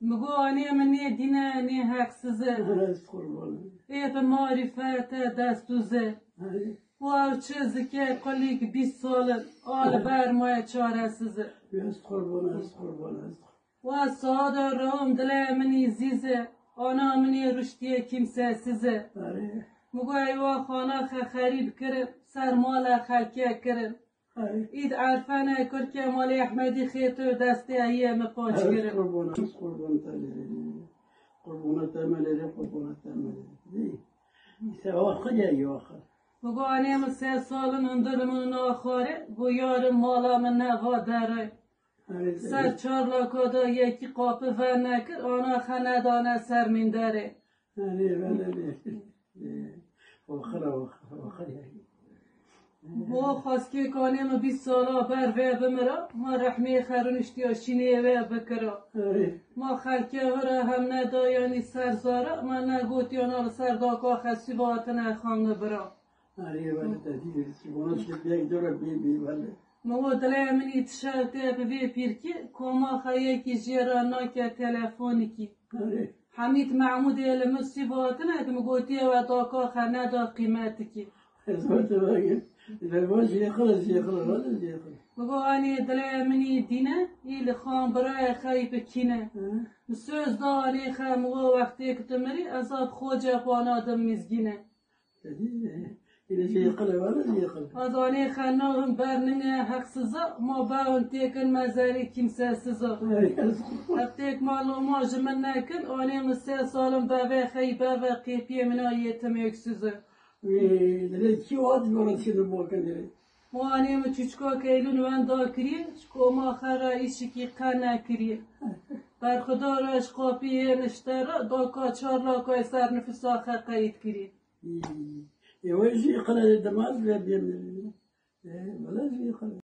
مگو آنی منی دینه نی حقسزه ایت معرفت دستوزه و او چیزی که قلیک 20 سال آل بر مای چاره سزه و ساده روم دل منی زیزه آنا منی رشتی کمسه سزه مگو ایوا خانه خرید کرد سر مال خلکه کرد اید عرفانه کرد که مال احمدی خیتو دسته ایه مقاش کرد قربونت عملی آخر یا آخر مگو آنیم 3 سالن اندرمون آخاره گو یارم مالا من نوادره سر 4 لاکادا یکی قاپه ور نکر آنا خندانه سر من داره آخر و خواست که کانیم 20 سالا بر وی بمرا ما رحمه خرونشتی آشینه وی بکرا ما خلکه ورا هم ندایانی سرزاره ما نگوتیانا سر داکا خسی باتنه خانه برا مو دلای منی تشاوته به پیرکی کما خیلی کی جیرانا که تلفنی کی حمید محمود المسی باتنه که مگوتی و داکا خنه دا قیمتی کی مگو آنی دلای منی دینه ایل خان برای خیلی بکینه مسوز دانی خم و وقتی که تمری ازاد خوجه خوانا دم میزگینه از آنی خناهم برننه حقسزا ما باون تیکن مزاری کمسه سزا افتیک معلومه جمن نکن آنی 3 سالم بابه خیلی بابه قیپی منا یتم یکسوزه ما آنیم چوچکا کیلون وان دا کریه چکو ما خرا ایشی کی قنا کریه بر خدا راش قاپیه نشتره داکا 4 لاکای سر نفس آخر قید کریه يا وجهي قناة الدماغ لا بيمني ولا في قناة